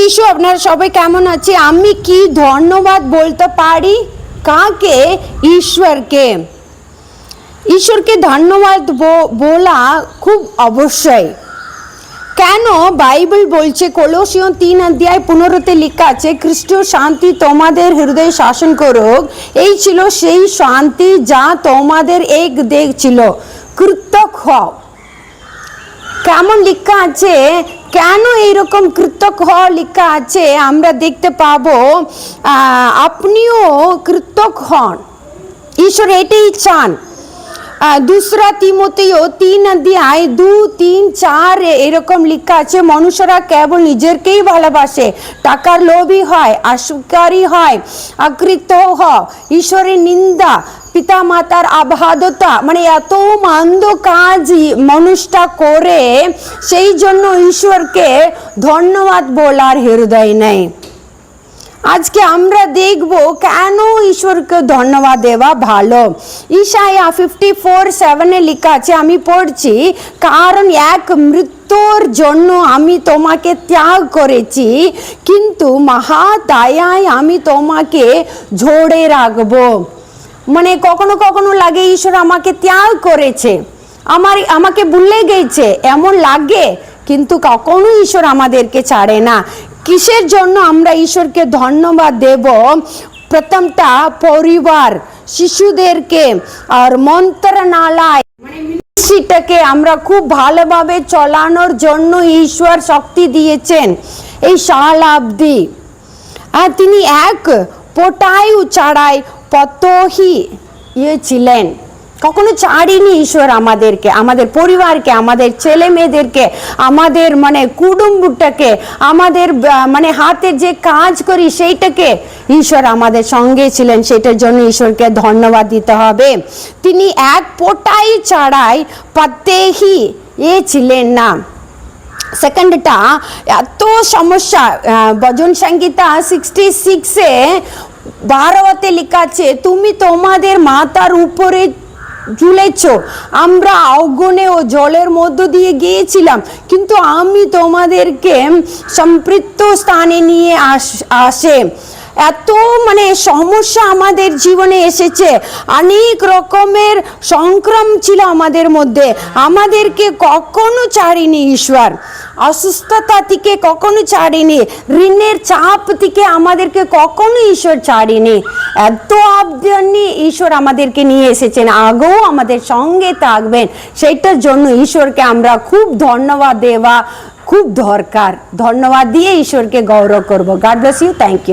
যিশু আপনারা সবাই কেমন আছে? আমি কি ধন্যবাদ বলতে পারি? কাকে? ঈশ্বরকে। ঈশ্বরকে ধন্যবাদ বলা খুব অবশ্যই। কেন? বাইবেল বলছে কলোসীয় 3 অধ্যায় 15 লেখা আছে, খ্রিস্টীয় শান্তি তোমাদের হৃদয়ে শাসন করুক। এই ছিল সেই শান্তি যা তোমাদের এক দেখ ছিল। কৃতজ্ঞ হও। কেমন লেখা আছে? কেন এইরকম কৃতজ্ঞ লেখা আছে আমরা দেখতে পাবো। আপনিও কৃতজ্ঞ হন। ঈশ্বর এটাই চান। दूसरा তিমোথেয় 3 অধ্যায় 2, 3, 4 এরকম লেখা আছে, মনুষ্যরা কেবল নিজেরকেই ভালোবাসে, টাকার লোভী হয়, অহংকারী হয়, অকৃতজ্ঞ হয়, ঈশ্বরের নিন্দা, পিতা মাতার অবাধ্যতা, মানে এত মন্দ কাজ মানুষটা করে, সেই জন্য ঈশ্বরকে ধন্যবাদ বলার হৃদয় নেই। আজকে আমরা দেখব কেন ঈশ্বরকে ধন্যবাদ দেওয়া ভালো। ইসাইয়া 54:7 লেখা আছে, আমি পড়ছি, কারণ এক মৃত্যুর জন্য আমি তোমাকে ত্যাগ করেছি, কিন্তু মহাদয়ায় আমি তোমাকে ঝোড়ে রাখবো। মানে কখনো কখনো লাগে ঈশ্বর আমাকে ত্যাগ করেছে, আমাকে ভুলে গেছে এমন লাগে, কিন্তু কখনো ঈশ্বর আমাদেরকে ছাড়ে না। কিসের জন্য আমরা ঈশ্বরকে ধন্যবাদ দেব? প্রথমটা পরিবার, শিশুদেরকে আর মন্ত্রণালয় মানে মিনিস্ট্রিটাকে আমরা খুব ভালোভাবে চালানোর জন্য ঈশ্বর শক্তি দিয়েছেন এই শালাব্দি। আর তিনি এক পটায়ু ছাড়াই পতহি ছিলেন, কখনো ছাড়িনি ঈশ্বর আমাদেরকে, আমাদের পরিবারকে, আমাদের ছেলে মেয়েদেরকে, আমাদের মানে কুটুম্বটাকে, আমাদের মানে হাতে যে কাজ করি সেইটাকে ঈশ্বর আমাদের সঙ্গে ছিলেন। সেটার জন্য ঈশ্বরকে ধন্যবাদ দিতে হবে। তিনি এক পোটাই ছাড়াই পতেহি ছিলেন না। সেকেন্ডটা এত সমস্যা, ভজন সংহিতা 66 12 লেখা আছে, তুমি তোমাদের মাথার উপরে ঝুলেছ, আমরা আগুনে ও জলের মধ্য দিয়ে গিয়েছিলাম, কিন্তু আমি তোমাদেরকে সম্পৃক্ত স্থানে নিয়ে আসে। এত মানে সমস্যা আমাদের জীবনে এসেছে, অনেক রকমের সংক্রম ছিল আমাদের মধ্যে, আমাদেরকে কখনো ছাড়েনি ঈশ্বর। অসুস্থতা থেকে কখনো ছাড়েনি, ঋণের চাপ থেকে আমাদেরকে কখনো ঈশ্বর ছাড়েনি। এত অবদানে ঈশ্বর আমাদেরকে নিয়ে এসেছেন, আগেও আমাদের সঙ্গে থাকবেন। সেইটার জন্য ঈশ্বরকে আমরা খুব ধন্যবাদ দেওয়া খুব দরকার। ধন্যবাদ দিয়ে ঈশ্বরকে গৌরব করব। God bless you. Thank you.